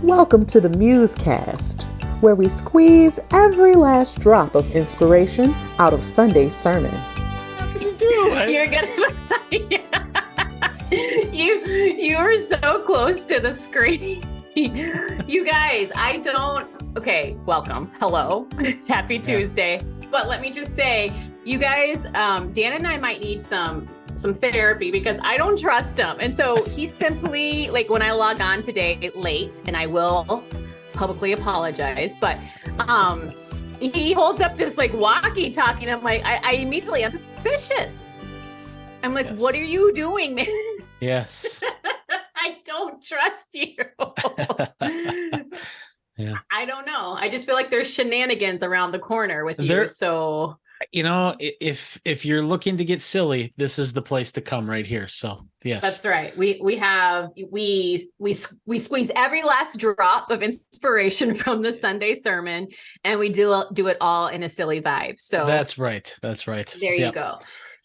Welcome to the MuseCast, where we squeeze every last drop of inspiration out of Sunday's sermon. How can you do it? You're gonna you were so close to the screen. You guys, okay, welcome. Hello. Happy Tuesday. But let me just say, you guys, Dan and I might need some therapy because I don't trust him. And so he's simply like, when I log on today late, and I will publicly apologize, but he holds up this like walkie-talkie, and I'm like, I immediately am suspicious. I'm like, What are you doing, man? Yes. I don't trust you. Yeah. I don't know. I just feel like there's shenanigans around the corner with you. So, you know, if you're looking to get silly, this is the place to come right here. So, yes. That's right. We squeeze every last drop of inspiration from the Sunday sermon, and we do it all in a silly vibe. So That's right. There you go.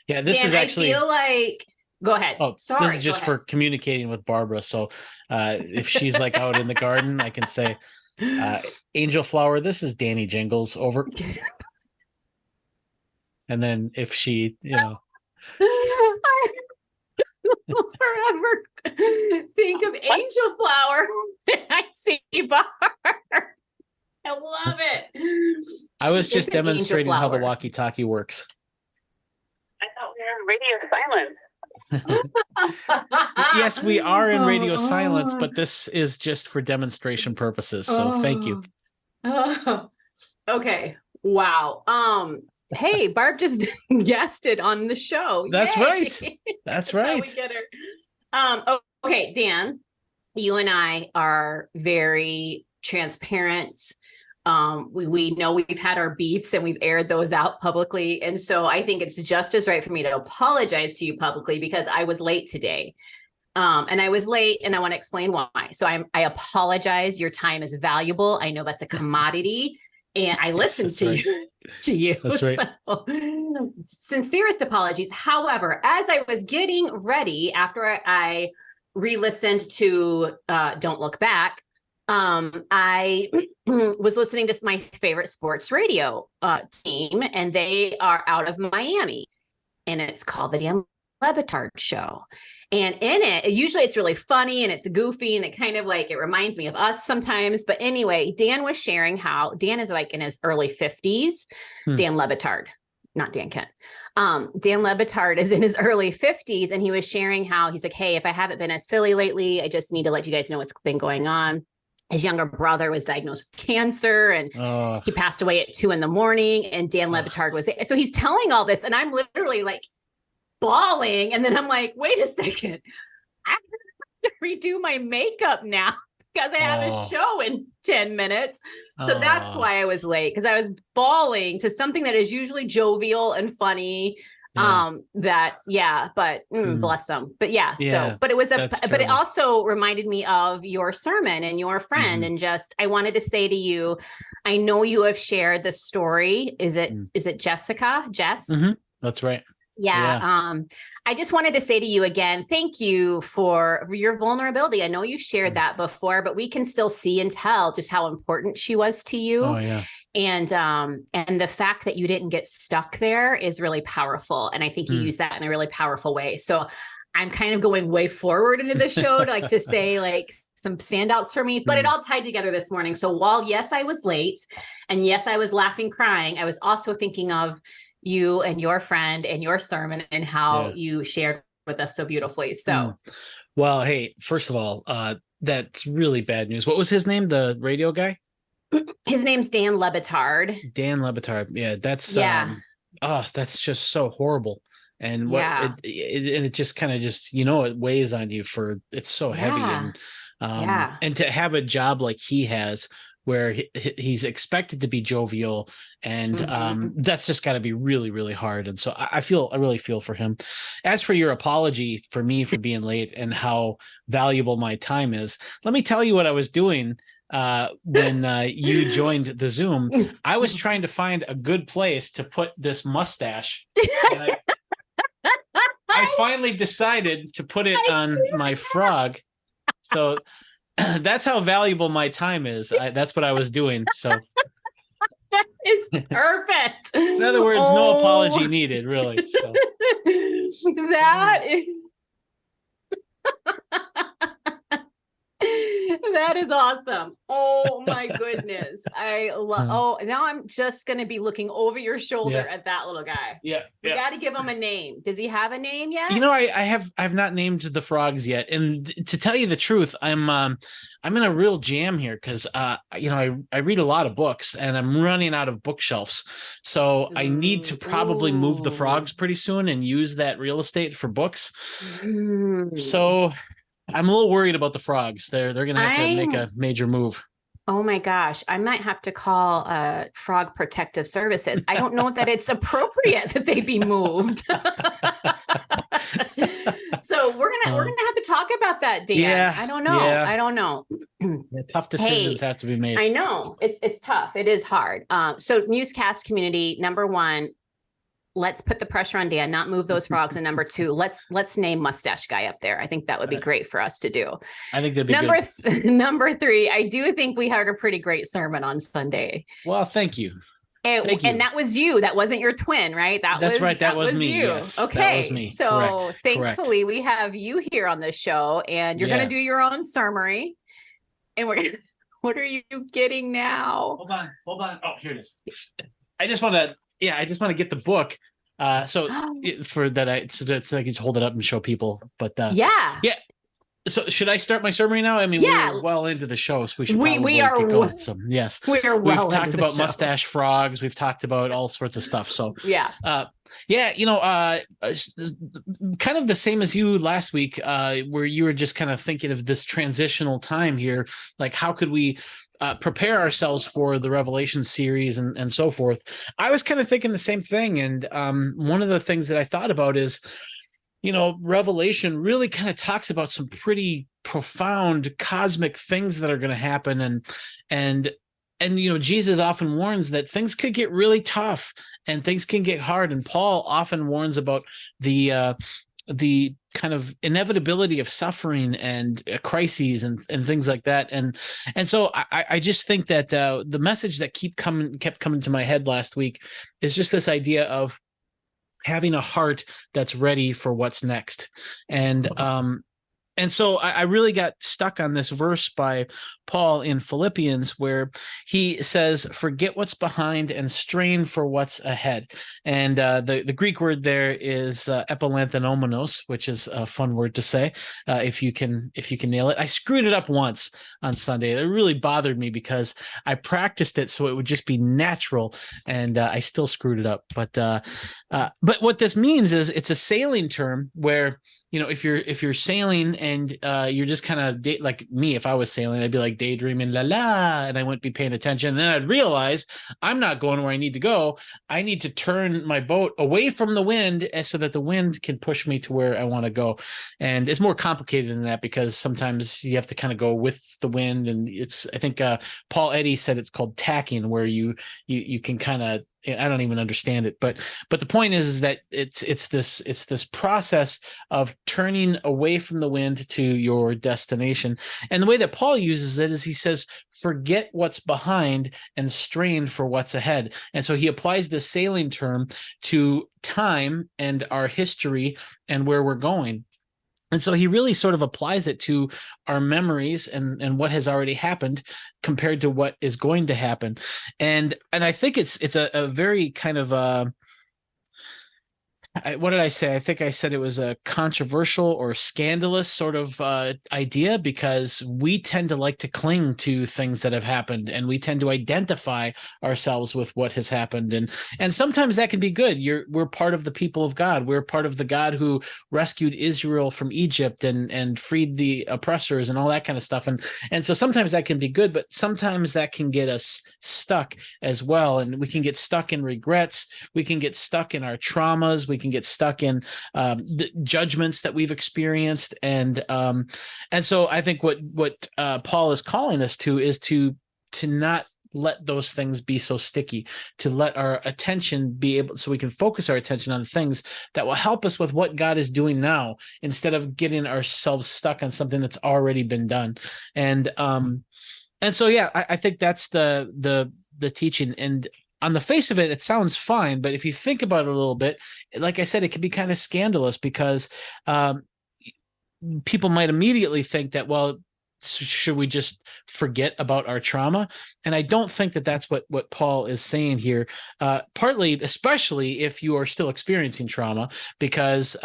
Yeah, this Dan, is actually. I feel like. Go ahead. Oh, sorry. This is just for communicating with Barbara. So, if she's like out in the garden, I can say, Angel Flower, this is Danny Jingles, over. And then if she, I will forever think of Angel Flower. I see bar. I love it. I was just demonstrating how the walkie-talkie works. I thought we were in radio silence. Yes, we are in radio silence, but this is just for demonstration purposes. So thank you. Okay. Wow. Hey, Barb just guested on the show. That's Yay. Right. That's right. We get her. Okay, Dan, you and I are very transparent. We know we've had our beefs and we've aired those out publicly. And so I think it's just as right for me to apologize to you publicly because I was late today. And I was late, and I want to explain why. So I apologize. Your time is valuable. I know that's a commodity, and I listened to you. That's right. So, sincerest apologies. However, as I was getting ready after I re-listened to Don't Look Back, I was listening to my favorite sports radio team, and they are out of Miami, and it's called the Dan Le Batard Show. And in it, usually it's really funny and it's goofy, and it kind of like, it reminds me of us sometimes. But anyway, Dan was sharing how Dan is like in his early 50s. Dan Le Batard, not Dan Kent. Dan Le Batard is in his early 50s, and he was sharing how he's like, hey, if I haven't been as silly lately, I just need to let you guys know what's been going on. His younger brother was diagnosed with cancer, and he passed away at 2 a.m. And Dan Le Batard was there. So he's telling all this, and I'm literally like bawling. And then I'm like, wait a second, I have to redo my makeup now because I have a show in 10 minutes. So that's why I was late, because I was bawling to something that is usually jovial and funny. Bless them. But but it was but it also reminded me of your sermon and your friend. And just, I wanted to say to you, I know you have shared the story. Is it Jessica? Jess? That's right. Yeah. I just wanted to say to you again, thank you for your vulnerability. I know you shared that before, but we can still see and tell just how important she was to you. Oh, yeah. And the fact that you didn't get stuck there is really powerful. And I think you use that in a really powerful way. So I'm kind of going way forward into the show to say like some standouts for me, but it all tied together this morning. So while, yes, I was late, and yes, I was laughing, crying, I was also thinking of you and your friend and your sermon and how you shared with us so beautifully. So, well, hey, first of all, that's really bad news. What was his name? The radio guy? His name's Dan Le Batard. Dan Le Batard. Yeah, that's that's just so horrible. And it just kind of just, it weighs on you it's so heavy. And to have a job like he has, where he's expected to be jovial, and that's just got to be really, really hard. And so I really feel for him. As for your apology for me for being late and how valuable my time is, let me tell you what I was doing when you joined the Zoom. I was trying to find a good place to put this mustache. And I finally decided to put it on my frog. So that's how valuable my time is. That's what I was doing. So that is perfect. In other words, no apology needed, really. So that is that is awesome. Oh my goodness. Now I'm just going to be looking over your shoulder at that little guy. Yeah. We got to give him a name. Does he have a name yet? I've not named the frogs yet. And to tell you the truth, I'm in a real jam here because I read a lot of books and I'm running out of bookshelves. So I need to probably move the frogs pretty soon and use that real estate for books. So I'm a little worried about the frogs. They're going to have to make a major move. Oh my gosh. I might have to call Frog Protective Services. I don't know that it's appropriate that they be moved. So we're gonna have to talk about that, Dan. Yeah, I don't know. Yeah. I don't know. Tough decisions have to be made. I know. It's tough. It is hard. So MuseCast community, number one, let's put the pressure on Dan, not move those frogs. And number two, let's name Mustache Guy up there. I think that would be great for us to do. I think that'd be good. Number three, I do think we heard a pretty great sermon on Sunday. Well, thank you. Thank you. And that was you. That wasn't your twin, right? That's right. That was me. You. Yes, okay. That was me. So thankfully we have you here on the show and you're going to do your own summary. And what are you getting now? Hold on. Oh, here it is. I just want to get the book. So I can hold it up and show people. But yeah. So should I start my summary now? I mean, we're well into the show, so we should probably get going. So yes, we've talked about mustache frogs. We've talked about all sorts of stuff. So kind of the same as you last week, where you were just kind of thinking of this transitional time here, like how could we prepare ourselves for the Revelation series and so forth. I was kind of thinking the same thing. And one of the things that I thought about is, Revelation really kind of talks about some pretty profound cosmic things that are going to happen. And Jesus often warns that things could get really tough and things can get hard. And Paul often warns about the kind of inevitability of suffering and crises and things like that. And so I just think that the message that kept coming to my head last week is just this idea of having a heart that's ready for what's next. And so I really got stuck on this verse by Paul in Philippians where he says, forget what's behind and strain for what's ahead. And the Greek word there is epilanthonomenos, which is a fun word to say if you can nail it. I screwed it up once on Sunday. It really bothered me because I practiced it so it would just be natural, and I still screwed it up. But what this means is it's a sailing term where if you're sailing and you're just kind of like me, if I was sailing, I'd be like daydreaming, la la, and I wouldn't be paying attention. And then I'd realize I'm not going where I need to go. I need to turn my boat away from the wind so that the wind can push me to where I want to go. And it's more complicated than that because sometimes you have to kind of go with the wind. And I think Paul Eddy said it's called tacking, where you can kind of, I don't even understand it, but the point is that it's this process of turning away from the wind to your destination. And the way that Paul uses it is he says, forget what's behind and strain for what's ahead. And so he applies this sailing term to time and our history and where we're going. And so he really sort of applies it to our memories and what has already happened compared to what is going to happen. And I think it's a very kind of what did I say? I think I said it was a controversial or scandalous sort of idea because we tend to like to cling to things that have happened and we tend to identify ourselves with what has happened. And sometimes that can be good. We're part of the people of God. We're part of the God who rescued Israel from Egypt and freed the oppressors and all that kind of stuff. And so sometimes that can be good, but sometimes that can get us stuck as well. And we can get stuck in regrets. We can get stuck in our traumas. We can get stuck in the judgments that we've experienced, and so I think what Paul is calling us to is to not let those things be so sticky, to let our attention be able, so we can focus our attention on the things that will help us with what God is doing now, instead of getting ourselves stuck on something that's already been done. And so, yeah, I think that's the teaching. And on the face of it, it sounds fine, but if you think about it a little bit, like I said, it can be kind of scandalous, because people might immediately think that, well, should we just forget about our trauma? And I don't think that that's what Paul is saying here, partly, especially if you are still experiencing trauma, because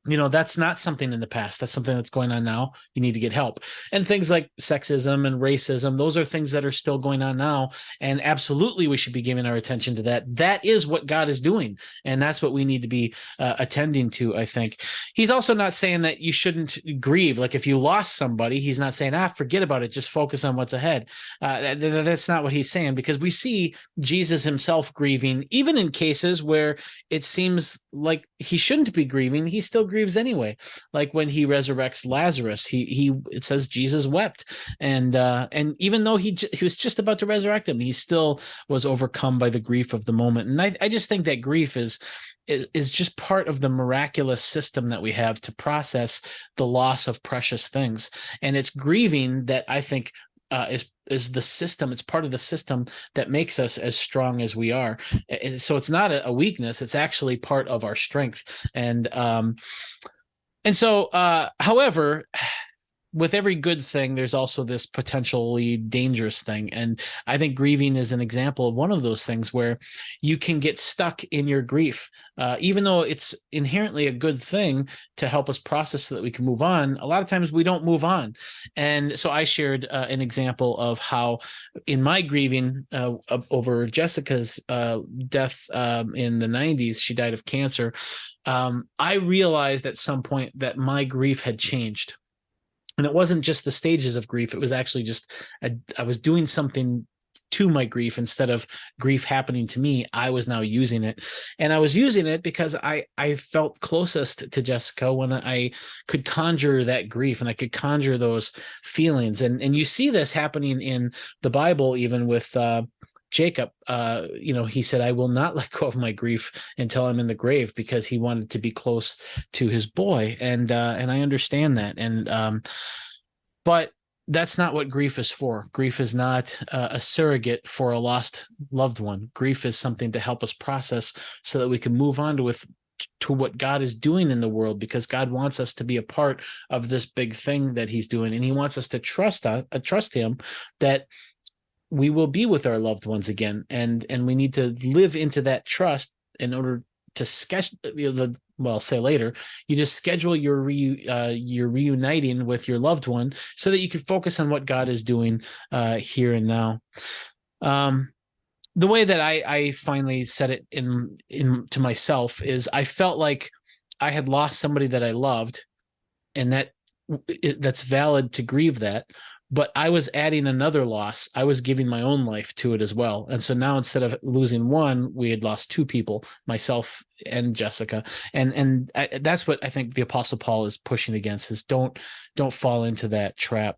that's not something in the past. That's something that's going on now. You need to get help. And things like sexism and racism, those are things that are still going on now. And absolutely, we should be giving our attention to that. That is what God is doing. And that's what we need to be attending to, I think. He's also not saying that you shouldn't grieve. Like if you lost somebody, he's not saying, forget about it. Just focus on what's ahead. That's not what he's saying, because we see Jesus himself grieving, even in cases where it seems like he shouldn't be grieving. He still grieves anyway. Like when he resurrects Lazarus, it says Jesus wept, and even though he was just about to resurrect him, he still was overcome by the grief of the moment. And I just think that grief is just part of the miraculous system that we have to process the loss of precious things. And it's grieving that I think is the system. It's part of the system that makes us as strong as we are. So it's not a weakness. It's actually part of our strength. And so, however, with every good thing, there's also this potentially dangerous thing. And I think grieving is an example of one of those things where you can get stuck in your grief. Even though it's inherently a good thing to help us process so that we can move on, a lot of times we don't move on. And so I shared an example of how in my grieving over Jessica's death in the 90s, she died of cancer. I realized at some point that my grief had changed. And it wasn't just the stages of grief. It was actually just I was doing something to my grief instead of grief happening to me. I was now using it. And I was using it because I felt closest to Jessica when I could conjure that grief and I could conjure those feelings. And you see this happening in the Bible, even with Jacob. He said, I will not let go of my grief until I'm in the grave, because he wanted to be close to his boy. And I understand that. But that's not what grief is for. Grief is not a surrogate for a lost loved one. Grief is something to help us process so that we can move on to what God is doing in the world, because God wants us to be a part of this big thing that he's doing. And he wants us to trust him that we will be with our loved ones again. And we need to live into that trust in order to say later, you just schedule your reuniting with your loved one so that you can focus on what God is doing here and now. The way that I finally said it to myself is I felt like I had lost somebody that I loved, and that's valid to grieve that. But I was adding another loss. I was giving my own life to it as well. And so now, instead of losing one, we had lost two people, myself and Jessica. And that's what I think the Apostle Paul is pushing against, is don't fall into that trap.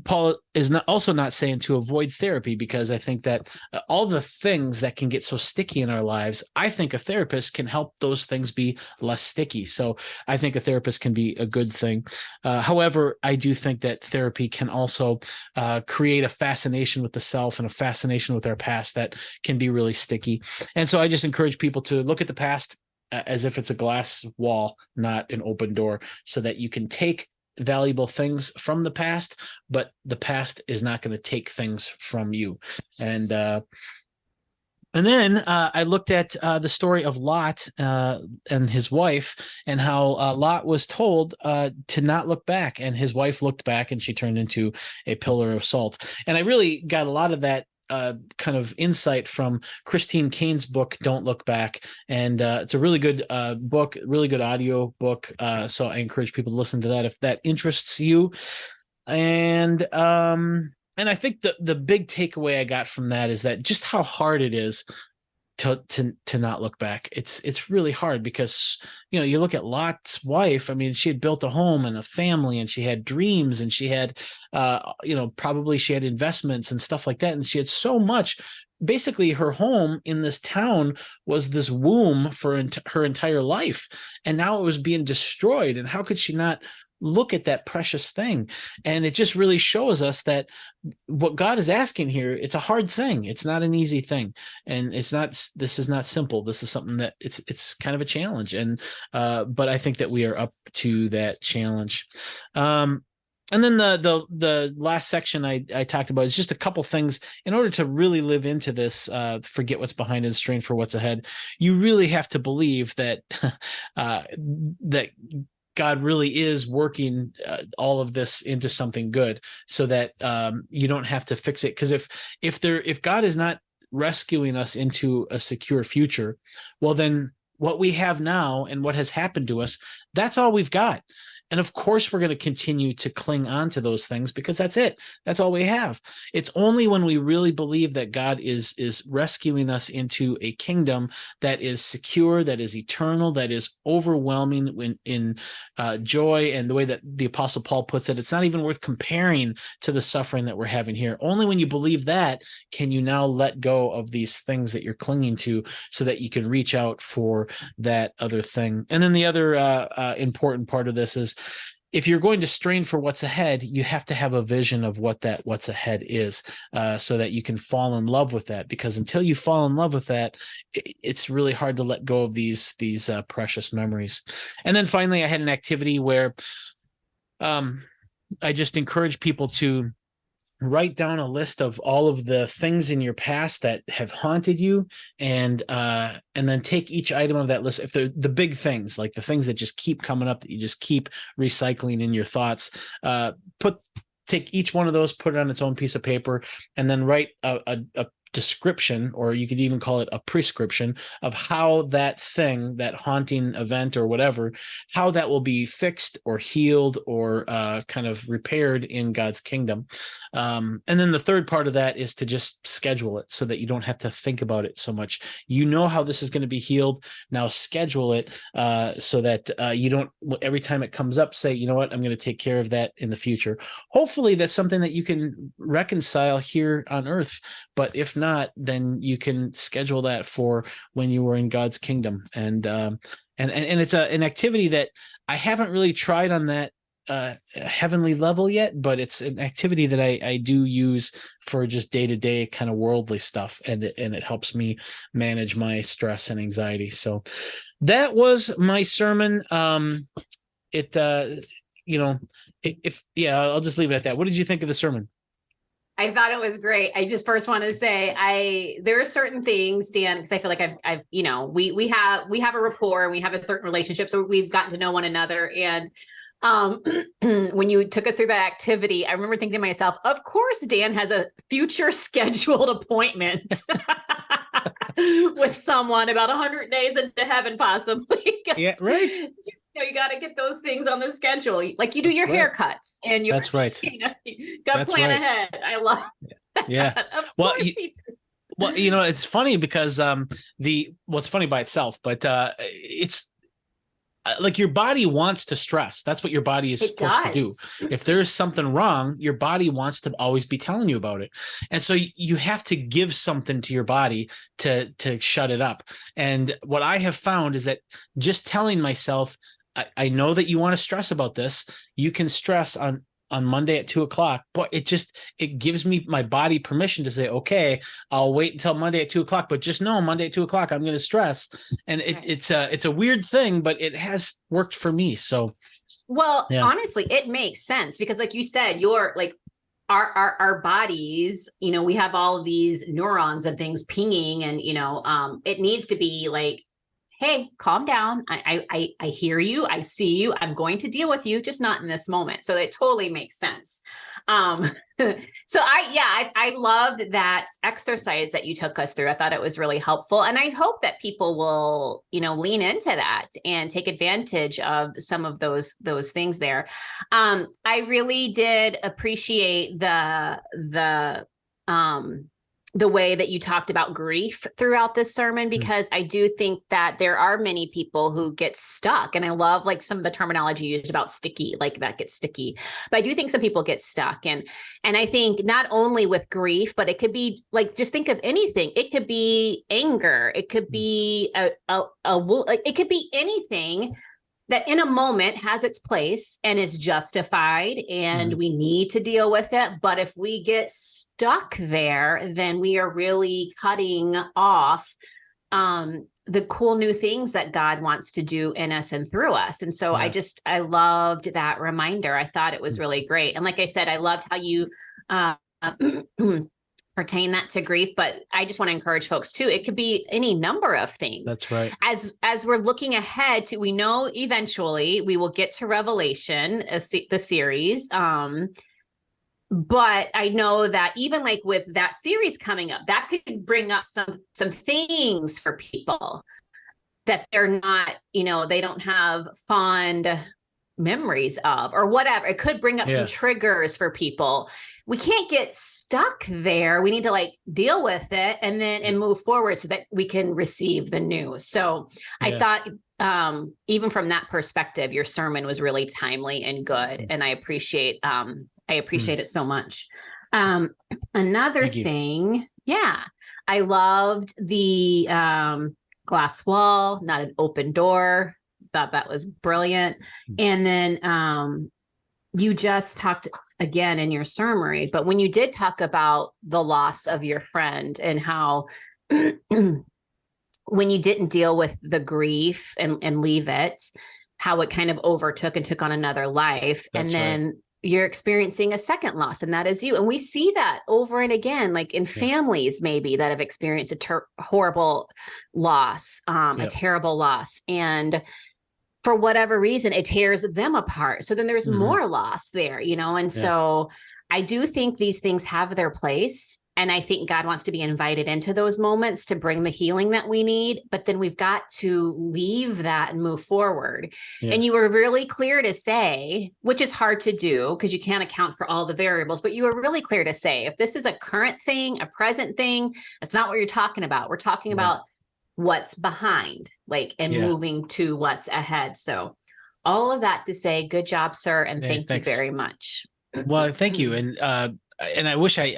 Paul is also not saying to avoid therapy, because I think that all the things that can get so sticky in our lives, I think a therapist can help those things be less sticky. So I think a therapist can be a good thing. However, I do think that therapy can also create a fascination with the self and a fascination with our past that can be really sticky. And so I just encourage people to look at the past as if it's a glass wall, not an open door, so that you can take valuable things from the past, but the past is not going to take things from you. And then I looked at the story of Lot and his wife, and how Lot was told to not look back, and his wife looked back and she turned into a pillar of salt. And I really got a lot of that kind of insight from Christine Cain's book, Don't Look Back. And it's a really good book, really good audio book. So I encourage people to listen to that if that interests you. And I think the big takeaway I got from that is that just how hard it is to not look back. It's really hard because, you look at Lot's wife. I mean, she had built a home and a family, and she had dreams, and she had, probably she had investments and stuff like that. And she had so much. Basically, her home in this town was this womb for her entire life. And now it was being destroyed. And how could she not look at that precious thing? And it just really shows us that what God is asking here, it's a hard thing. It's not an easy thing. And this is not simple. This is something that it's kind of a challenge. And, but I think that we are up to that challenge. And then the last section I talked about is just a couple things. In order to really live into this, forget what's behind and strain for what's ahead, you really have to believe that that God really is working all of this into something good, so that you don't have to fix it. Because if God is not rescuing us into a secure future, well, then what we have now and what has happened to us, that's all we've got. And of course, we're going to continue to cling on to those things because that's it. That's all we have. It's only when we really believe that God is rescuing us into a kingdom that is secure, that is eternal, that is overwhelming in joy. And the way that the Apostle Paul puts it, it's not even worth comparing to the suffering that we're having here. Only when you believe that can you now let go of these things that you're clinging to, so that you can reach out for that other thing. And then the other important part of this is, if you're going to strain for what's ahead, you have to have a vision of what's ahead is, so that you can fall in love with that. Because until you fall in love with that, it's really hard to let go of these precious memories. And then finally, I had an activity where I just encourage people to write down a list of all of the things in your past that have haunted you, and then take each item of that list. If they're the big things, like the things that just keep coming up, that you just keep recycling in your thoughts, take each one of those, put it on its own piece of paper, and then write a description, or you could even call it a prescription, of how that thing, that haunting event or whatever, how that will be fixed or healed or kind of repaired in God's kingdom. And then the third part of that is to just schedule it, so that you don't have to think about it so much. You know how this is going to be healed. Now schedule it so that you don't, every time it comes up, say, you know what, I'm going to take care of that in the future. Hopefully that's something that you can reconcile here on earth. But if not, then you can schedule that for when you were in God's kingdom. And it's an activity that I haven't really tried on that heavenly level yet, but it's an activity that I do use for just day-to-day kind of worldly stuff, and it helps me manage my stress and anxiety. So that was my sermon. I'll just leave it at that. What did you think of the sermon? I thought it was great. I just first want to say there are certain things, Dan, because I feel like I've we have a rapport and we have a certain relationship, so we've gotten to know one another. And when you took us through that activity, I remember thinking to myself, of course, Dan has a future scheduled appointment with someone about 100 days into heaven, possibly. Yeah, right. You got to get those things on the schedule, like you do your haircuts, and you. That's right. You got to plan ahead. I love. Yeah. Of course well, it's funny because what's funny by itself, but it's like your body wants to stress. That's what your body is supposed to do. If there's something wrong, your body wants to always be telling you about it. And so you have to give something to your body to shut it up. And what I have found is that just telling myself, I know that you want to stress about this. You can stress on Monday at 2:00, but it gives me, my body, permission to say, okay, I'll wait until Monday at 2:00, but just know Monday at 2:00, I'm going to stress. And it's a weird thing, but it has worked for me. So, well, yeah. Honestly, it makes sense because like you said, you're like, our bodies, we have all of these neurons and things pinging, and, it needs to be like, hey, calm down. I hear you. I see you. I'm going to deal with you, just not in this moment. So it totally makes sense. So I loved that exercise that you took us through. I thought it was really helpful. And I hope that people will, lean into that and take advantage of some of those things there. I really did appreciate the the way that you talked about grief throughout this sermon, because I do think that there are many people who get stuck. And I love like some of the terminology used about sticky, like that gets sticky. But I do think some people get stuck. And I think not only with grief, but it could be like, just think of anything. It could be anger. It could be it could be anything that in a moment has its place and is justified, and we need to deal with it. But if we get stuck there, then we are really cutting off the cool new things that God wants to do in us and through us. And so I loved that reminder. I thought it was really great. And like I said, I loved how you pertain that to grief, but I just want to encourage folks too. It could be any number of things. That's right. As we're looking ahead to, we know eventually we will get to Revelation, the series. But I know that even like with that series coming up, that could bring up some things for people that they're not, they don't have fond memories of or whatever. It could bring up some triggers for people. We can't get stuck there. We need to like deal with it and move forward so that we can receive the news. So I thought even from that perspective, your sermon was really timely and good. And I appreciate it so much. Another thing, I loved the glass wall, not an open door. Thought that was brilliant. And then you just talked again in your summary, but when you did talk about the loss of your friend and how when you didn't deal with the grief and leave it, how it kind of overtook and took on another life. That's and then you're experiencing a second loss, and that is you. And we see that over and again, like in families maybe that have experienced a horrible loss, a terrible loss. And for whatever reason, it tears them apart. So then there's more loss there, and so I do think these things have their place. And I think God wants to be invited into those moments to bring the healing that we need. But then we've got to leave that and move forward. Yeah. And you were really clear to say, which is hard to do because you can't account for all the variables, but you were really clear to say, if this is a current thing, a present thing, that's not what you're talking about. We're talking about what's behind, and moving to what's ahead. So all of that to say, good job, sir. And thank you very much. Well, thank you. And I wish I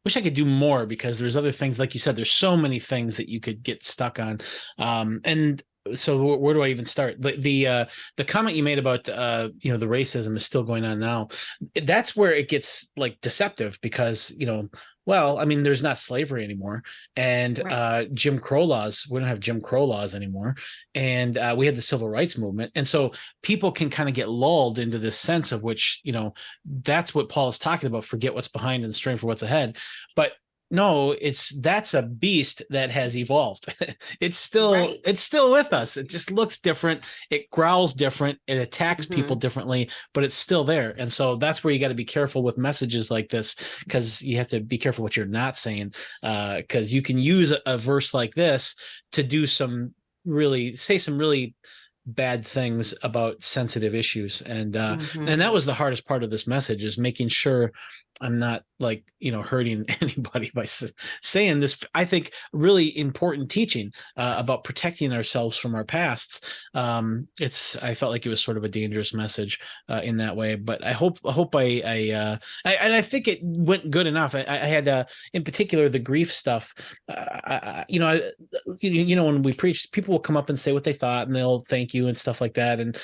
could do more, because there's other things, like you said, there's so many things that you could get stuck on. And so where do I even start? The comment you made about, the racism is still going on now. That's where it gets like deceptive, because, well, I mean, there's not slavery anymore, and Jim Crow laws. We don't have Jim Crow laws anymore, and we had the civil rights movement, and so people can kind of get lulled into this sense of which, that's what Paul is talking about. Forget what's behind and strain for what's ahead. But no, that's a beast that has evolved. It's still with us. It just looks different. It growls different. It attacks people differently, but it's still there. And so that's where you got to be careful with messages like this, because you have to be careful what you're not saying, because you can use a verse like this to do some really bad things about sensitive issues. And that was the hardest part of this message, is making sure I'm not hurting anybody by saying this, I think, really important teaching about protecting ourselves from our pasts. I felt like it was sort of a dangerous message in that way, but I hope and I think it went good enough. I had in particular the grief stuff. When we preach, people will come up and say what they thought, and they'll thank you and stuff like that. And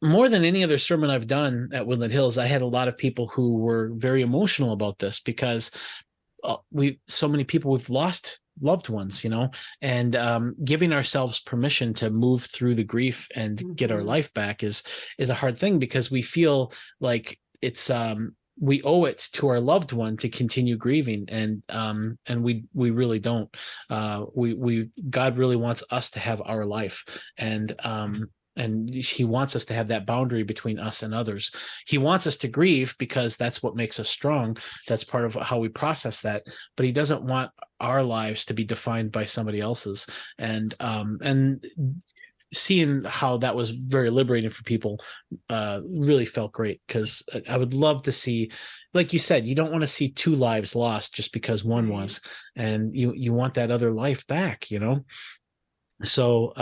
more than any other sermon I've done at Woodland Hills, I had a lot of people who were very emotional about this, because so many people, we've lost loved ones, and giving ourselves permission to move through the grief and get our life back is a hard thing, because we feel like it's we owe it to our loved one to continue grieving, and we really don't. God really wants us to have our life, and he wants us to have that boundary between us and others. He wants us to grieve because that's what makes us strong. That's part of how we process that. But he doesn't want our lives to be defined by somebody else's. And seeing how that was very liberating for people really felt great, because I would love to see, like you said, you don't want to see two lives lost just because one was, and you want that other life back, so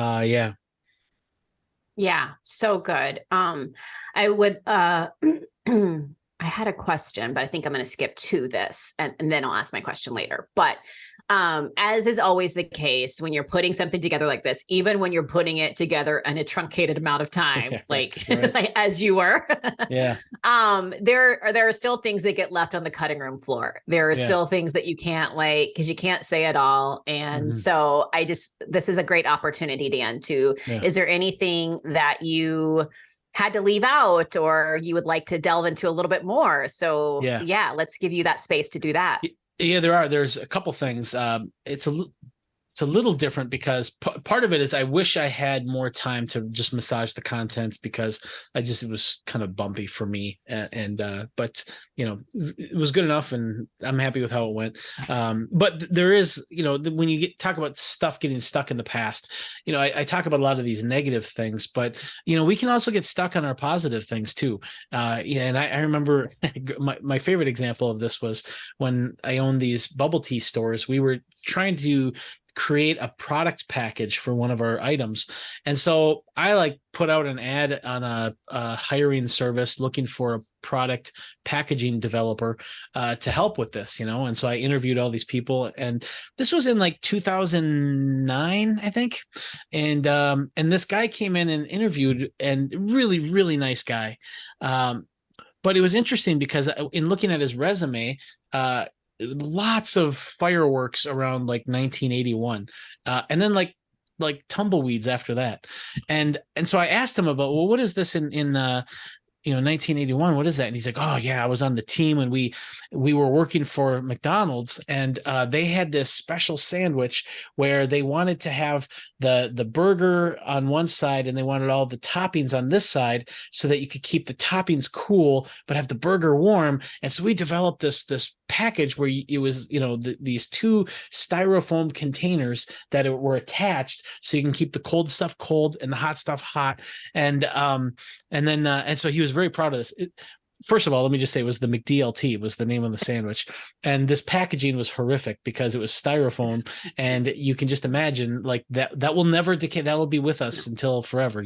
yeah. So good. I would I had a question, but I think I'm going to skip to this and then I'll ask my question later. But as is always the case, when you're putting something together like this, even when you're putting it together in a truncated amount of time, like as you were, there are still things that get left on the cutting room floor. There are still things that you can't because you can't say it all. And so this is a great opportunity, Dan, is there anything that you had to leave out or you would like to delve into a little bit more? So let's give you that space to do that. Yeah, there's a couple things. It's a little different because part of it is I wish I had more time to just massage the contents, because it was kind of bumpy for me, but it was good enough and I'm happy with how it went. But there is, when you talk about stuff getting stuck in the past, I talk about a lot of these negative things, but we can also get stuck on our positive things too. And I remember my favorite example of this was when I owned these bubble tea stores. We were trying to create a product package for one of our items. And so I put out an ad on a hiring service looking for a product packaging developer to help with this, and so I interviewed all these people, and this was in 2009, I think. And this guy came in and interviewed, and really, really nice guy. But it was interesting because in looking at his resume, lots of fireworks around 1981, and then like tumbleweeds after that, and so I asked him about, well, what is this in 1981, what is that? And he's like, oh yeah, I was on the team and we were working for McDonald's, and they had this special sandwich where they wanted to have the burger on one side and they wanted all the toppings on this side so that you could keep the toppings cool but have the burger warm. And so we developed this package where it was these two styrofoam containers that were attached so you can keep the cold stuff cold and the hot stuff hot. And so he was very proud of this. First of all, let me just say, it was the McDLT was the name of the sandwich. And this packaging was horrific because it was styrofoam. And you can just imagine that will never decay. That will be with us until forever,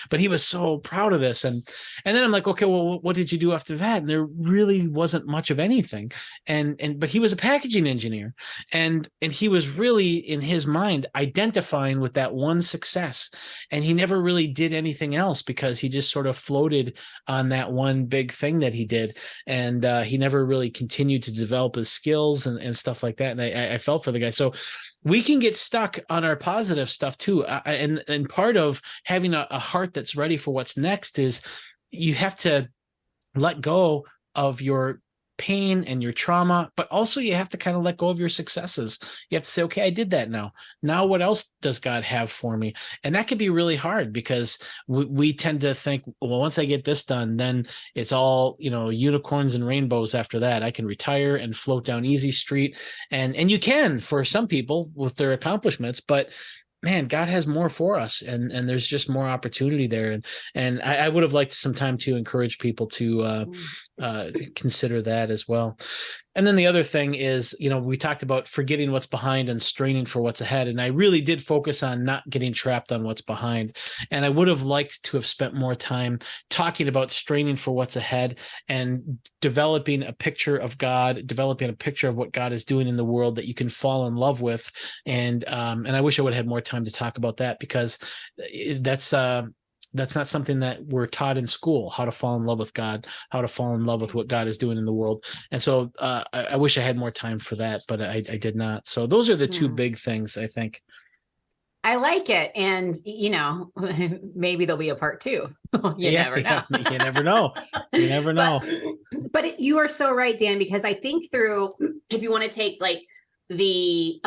but he was so proud of this. And then I'm like, okay, well, what did you do after that? And there really wasn't much of anything. But he was a packaging engineer, and he was really, in his mind, identifying with that one success. And he never really did anything else because he just sort of floated on that one big thing that he did, and he never really continued to develop his skills and stuff like that. And I felt for the guy. So we can get stuck on our positive stuff too, and part of having a heart that's ready for what's next is you have to let go of your pain and your trauma, but also you have to kind of let go of your successes. You have to say, okay, I did that. Now what else does God have for me? And that can be really hard because we tend to think, well, once I get this done, then it's all, unicorns and rainbows after that. I can retire and float down easy street. And you can, for some people with their accomplishments, but man, God has more for us, and there's just more opportunity there. And I would have liked some time to encourage people to consider that as well. And then the other thing is, we talked about forgetting what's behind and straining for what's ahead. And I really did focus on not getting trapped on what's behind. And I would have liked to have spent more time talking about straining for what's ahead and developing a picture of God, developing a picture of what God is doing in the world that you can fall in love with. And I wish I would have had more time to talk about that, because that's not something that we're taught in school, how to fall in love with God, how to fall in love with what God is doing in the world. And so I wish I had more time for that, but I did not. So those are the two big things, I think. I like it. And, maybe there'll be a part two. You never know. You never know. You never know. But you are so right, Dan, because I think if you want to take the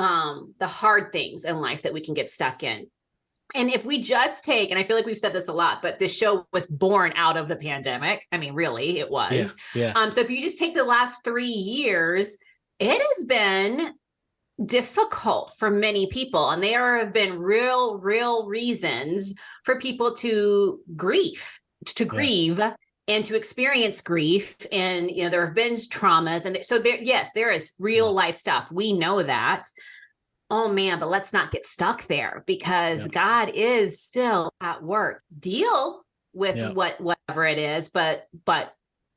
hard things in life that we can get stuck in, and if we just take, and I feel like we've said this a lot, but this show was born out of the pandemic. I mean, really, it was. Yeah. So if you just take the last 3 years, it has been difficult for many people. And there have been real reasons for people to grieve and to experience grief. And, there have been traumas. And so there is real life stuff. We know that. Oh man, but let's not get stuck there, because God is still at work. Deal with whatever it is, but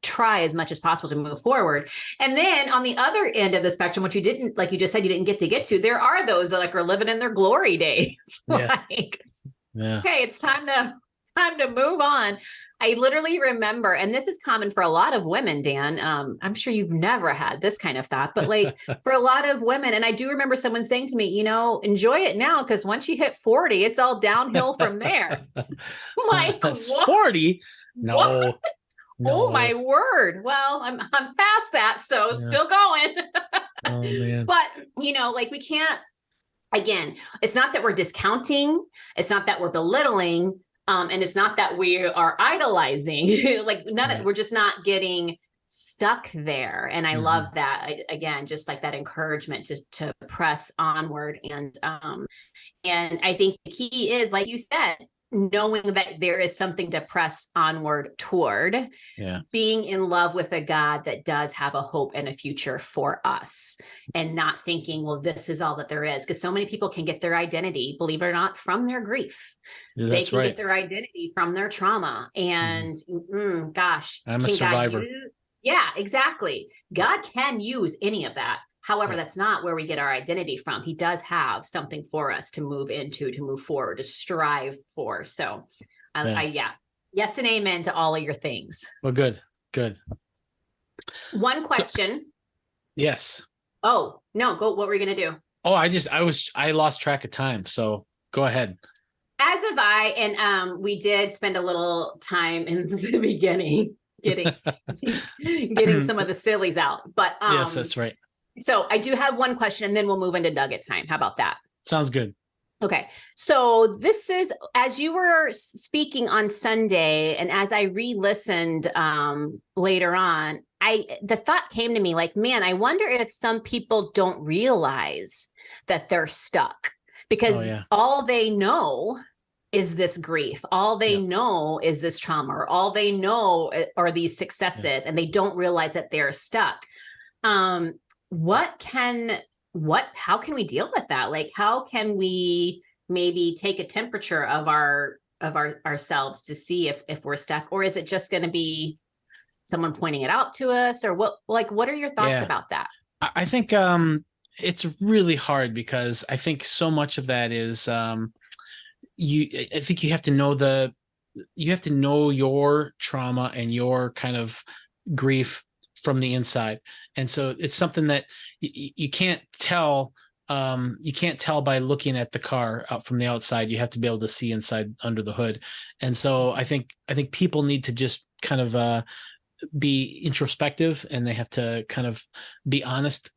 try as much as possible to move forward. And then on the other end of the spectrum, which you didn't, like you just said, you didn't get to, there are those that are living in their glory days. Okay, it's time to move on. I literally remember, and this is common for a lot of women, Dan. I'm sure you've never had this kind of thought, but for a lot of women, and I do remember someone saying to me, enjoy it now, because once you hit 40, it's all downhill from there. That's what? 40? No. What? No. Oh my word. Well, I'm past that. So still going. Oh man. But we can't, again, it's not that we're discounting. It's not that we're belittling. And it's not that we are idolizing, we're just not getting stuck there. And I love that. Again, just like that encouragement to press onward. And I think the key is, like you said, knowing that there is something to press onward toward, being in love with a God that does have a hope and a future for us, and not thinking, well, this is all that there is. Because so many people can get their identity, believe it or not, from their grief. They can get their identity from their trauma. And gosh, I'm a survivor. Yeah, exactly. God can use any of that. However, that's not where we get our identity from. He does have something for us to move into, to move forward, to strive for. So, yes and amen to all of your things. Well, good. One question. Yes. Oh, no, go. What were you going to do? Oh, I lost track of time. So go ahead. As have I, and we did spend a little time in the beginning getting some of the sillies out. But yes, that's right. So I do have one question, and then we'll move into nugget time. How about that? Sounds good. Okay. So this is, as you were speaking on Sunday, and as I re-listened later on, the thought came to me man, I wonder if some people don't realize that they're stuck, because all they know is this grief. All they know is this trauma, or all they know are these successes, and they don't realize that they're stuck. How can we deal with that? How can we maybe take a temperature of ourselves to see if we're stuck, or is it just going to be someone pointing it out to us, or what are your thoughts about that? I think it's really hard, because I think so much of that is I think you have to know your trauma and your kind of grief from the inside. And so it's something that you can't tell. You can't tell by looking at the car out from the outside. You have to be able to see inside under the hood. And so I think people need to just kind of be introspective, and they have to kind of be honest,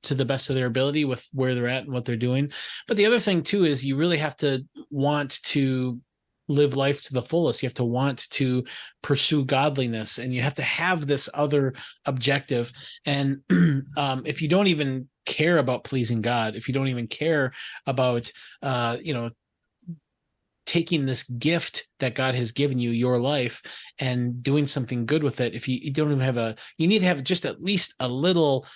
to the best of their ability with where they're at and what they're doing. But the other thing too is you really have to want to live life to the fullest. You have to want to pursue godliness, and you have to have this other objective. And if you don't even care about pleasing God, if you don't even care about, taking this gift that God has given you, your life, and doing something good with it, if you don't even you need to have just at least a little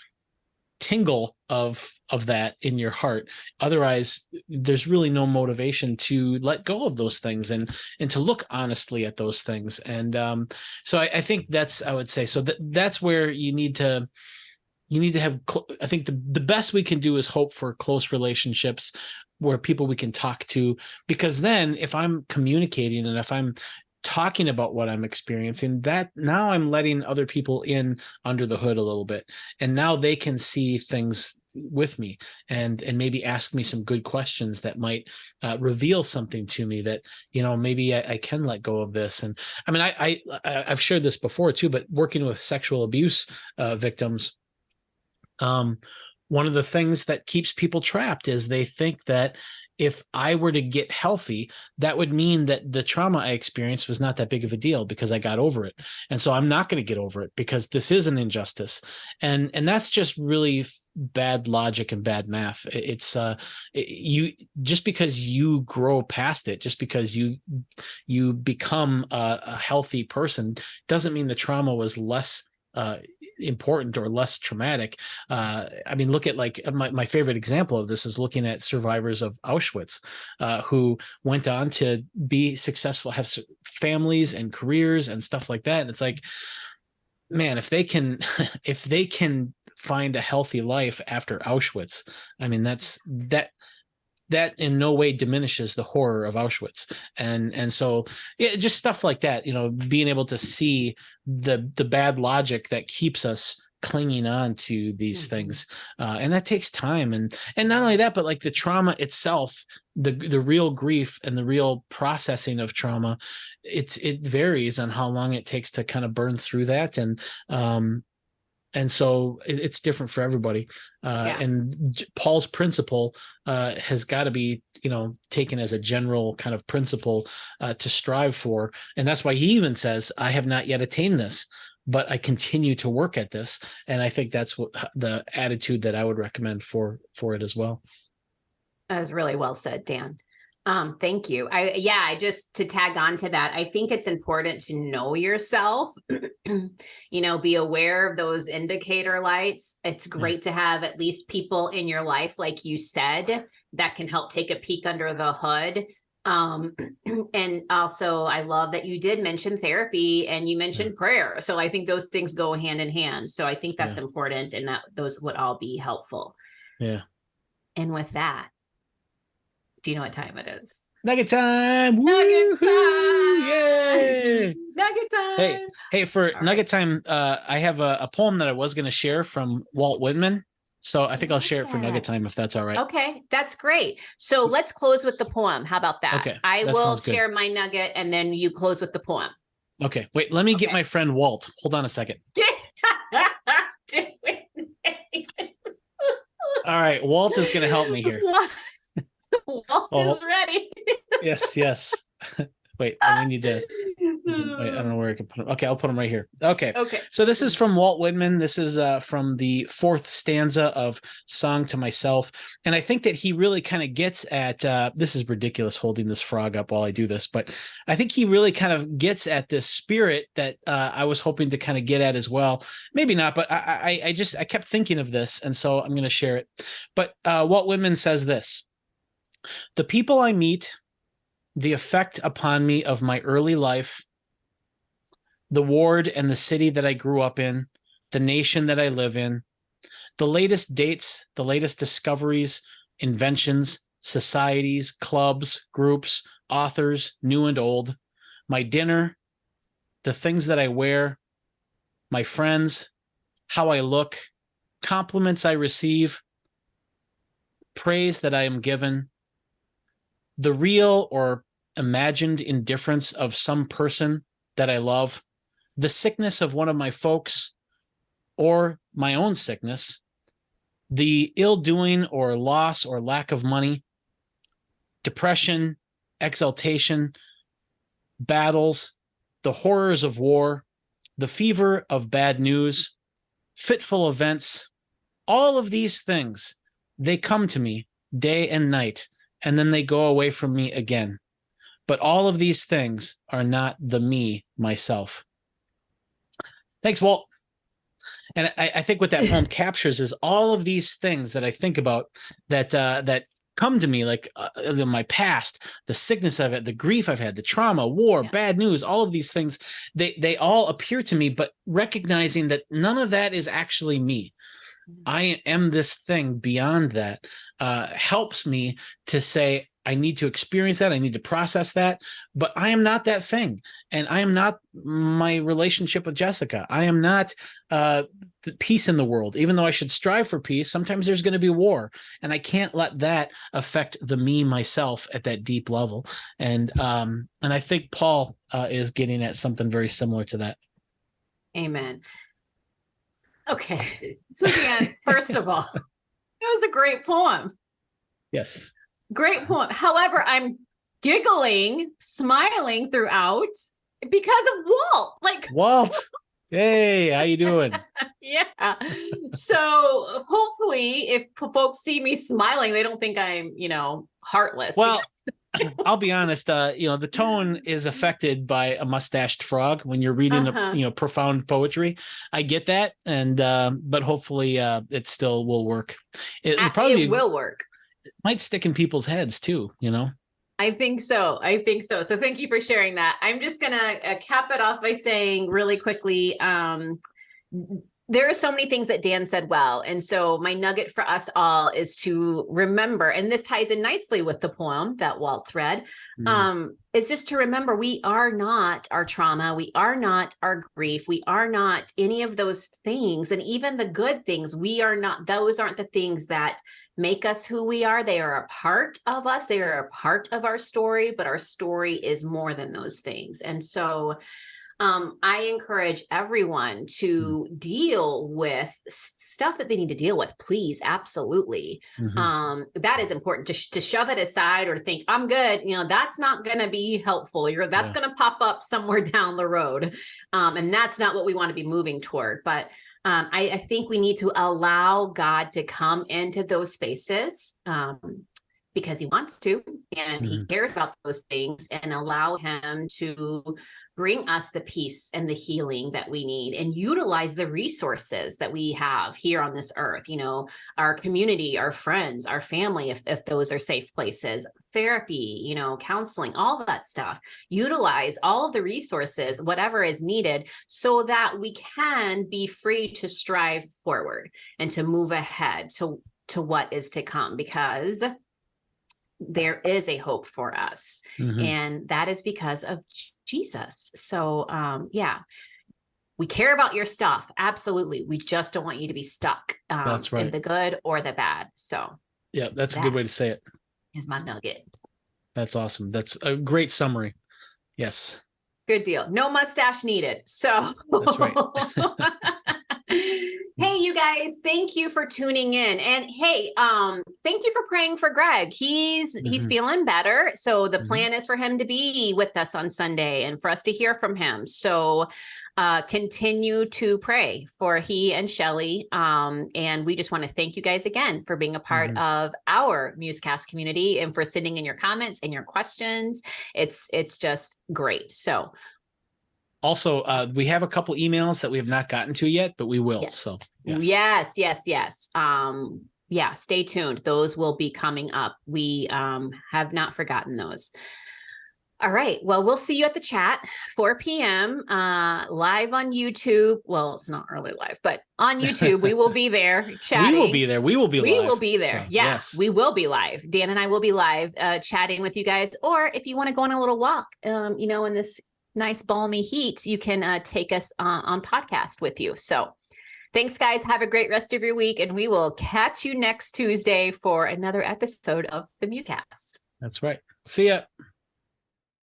tingle of that in your heart. Otherwise, there's really no motivation to let go of those things and to look honestly at those things. And so I think I would say, so that's where you need to have, I think the best we can do is hope for close relationships where people we can talk to, because then if I'm communicating and if I'm talking about what I'm experiencing, that now I'm letting other people in under the hood a little bit, and now they can see things with me and maybe ask me some good questions that might reveal something to me that, maybe I can let go of this. And I mean, I've shared this before too, but working with sexual abuse victims, one of the things that keeps people trapped is they think that if I were to get healthy, that would mean that the trauma I experienced was not that big of a deal because I got over it. And so I'm not going to get over it because this is an injustice. And that's just really bad logic and bad math. It's you, just because you grow past it, just because you become a healthy person, doesn't mean the trauma was less important or less traumatic. I mean, look at like my favorite example of this is looking at survivors of Auschwitz, who went on to be successful, have families and careers and stuff like that. And it's like, man, if they can find a healthy life after Auschwitz, I mean, that in no way diminishes the horror of Auschwitz. And so yeah, just stuff like that, being able to see the bad logic that keeps us clinging on to these things. And that takes time. And not only that, but like the trauma itself, the real grief and the real processing of trauma, it varies on how long it takes to kind of burn through that. And so it's different for everybody. And Paul's principle has got to be, taken as a general kind of principle to strive for. And that's why he even says, I have not yet attained this, but I continue to work at this. And I think that's what the attitude that I would recommend for it as well. That was really well said, Dan. Thank you. I just to tag on to that, I think it's important to know yourself, be aware of those indicator lights. It's great to have at least people in your life, like you said, that can help take a peek under the hood. And also I love that you did mention therapy and you mentioned prayer. So I think those things go hand in hand. So I think that's important and that those would all be helpful. Yeah. And with that, do you know what time it is? Nugget time! Nugget time! Yay! Nugget time! Hey, for all Nugget time, I have a poem that I was going to share from Walt Whitman. So I think I'll share it for Nugget time if that's all right. Okay, that's great. So let's close with the poem. How about that? Okay, I will share my nugget and then you close with the poem. Okay, wait, let me get my friend Walt. Hold on a second. All right, Walt is going to help me here. Walt is ready. Yes. Wait, I need to. Wait, I don't know where I can put him. Okay, I'll put him right here. Okay. So this is from Walt Whitman. This is from the 4th stanza of Song to Myself. And I think that he really kind of gets at, this is ridiculous holding this frog up while I do this, but I think he really kind of gets at this spirit that I was hoping to kind of get at as well. Maybe not, but I kept thinking of this. And so I'm going to share it. But Walt Whitman says this: the people I meet, the effect upon me of my early life, the ward and the city that I grew up in, the nation that I live in, the latest dates, the latest discoveries, inventions, societies, clubs, groups, authors, new and old, my dinner, the things that I wear, my friends, how I look, compliments I receive, praise that I am given, the real or imagined indifference of some person that I love, the sickness of one of my folks, or my own sickness, the ill-doing or loss or lack of money, depression, exaltation, battles, the horrors of war, the fever of bad news, fitful events, all of these things, they come to me day and night, and then they go away from me again. But all of these things are not the me, myself. Thanks, Walt. And I think what that poem captures is all of these things that I think about that come to me, like in my past, the sickness of it, the grief I've had, the trauma, war, bad news, all of these things, they all appear to me, but recognizing that none of that is actually me. I am this thing beyond that, helps me to say, I need to experience that. I need to process that, but I am not that thing. And I am not my relationship with Jessica. I am not peace in the world, even though I should strive for peace. Sometimes there's going to be war, and I can't let that affect the me, myself at that deep level. And I think Paul is getting at something very similar to that. Amen. Okay. So Dan, first of all, was a great poem. Yes. Great poem. However, I'm giggling, smiling throughout because of Walt. Like Walt. Hey, how you doing? Yeah. So hopefully if folks see me smiling, they don't think I'm, heartless. Well, I'll be honest, the tone is affected by a mustached frog when you're reading, profound poetry. I get that. And, but hopefully it still will work. It will work. It might stick in people's heads too, I think so. So thank you for sharing that. I'm just going to cap it off by saying really quickly, there are so many things that Dan said well. And so my nugget for us all is to remember, and this ties in nicely with the poem that Walt read, is just to remember we are not our trauma. We are not our grief. We are not any of those things. And even the good things, those aren't the things that make us who we are. They are a part of us. They are a part of our story, but our story is more than those things. And so I encourage everyone to deal with stuff that they need to deal with, please. Absolutely. That is important to shove it aside or to think I'm good. That's not going to be helpful. That's going to pop up somewhere down the road. And that's not what we want to be moving toward. But I think we need to allow God to come into those spaces because he wants to, and he cares about those things, and allow him to bring us the peace and the healing that we need, and utilize the resources that we have here on this earth, our community, our friends, our family, if those are safe places, therapy, counseling, all of that stuff. Utilize all of the resources, whatever is needed, so that we can be free to strive forward and to move ahead to what is to come, because there is a hope for us. And that is because of Jesus. So, we care about your stuff. Absolutely. We just don't want you to be stuck That's right. in the good or the bad. So yeah, that's a good way to say it. Is my nugget. That's awesome. That's a great summary. Yes. Good deal. No mustache needed. So that's right. Hey, you guys, thank you for tuning in. And hey, thank you for praying for Greg. He's feeling better. So the plan is for him to be with us on Sunday and for us to hear from him. So continue to pray for he and Shelly. And we just want to thank you guys again for being a part of our MuseCast community and for sending in your comments and your questions. It's just great. So also, we have a couple emails that we have not gotten to yet, but we will. Yes. So yes. Stay tuned. Those will be coming up. We have not forgotten those. All right. Well, we'll see you at the chat, 4 p.m. Live on YouTube. Well, it's not early live, but on YouTube, we will be there chatting. We will be there. We will be live. We will be there. So, yes, we will be live. Dan and I will be live chatting with you guys. Or if you want to go on a little walk, in this nice balmy heat, you can take us on podcast with you. So thanks, guys. Have a great rest of your week. And we will catch you next Tuesday for another episode of the MuseCast. That's right. See ya.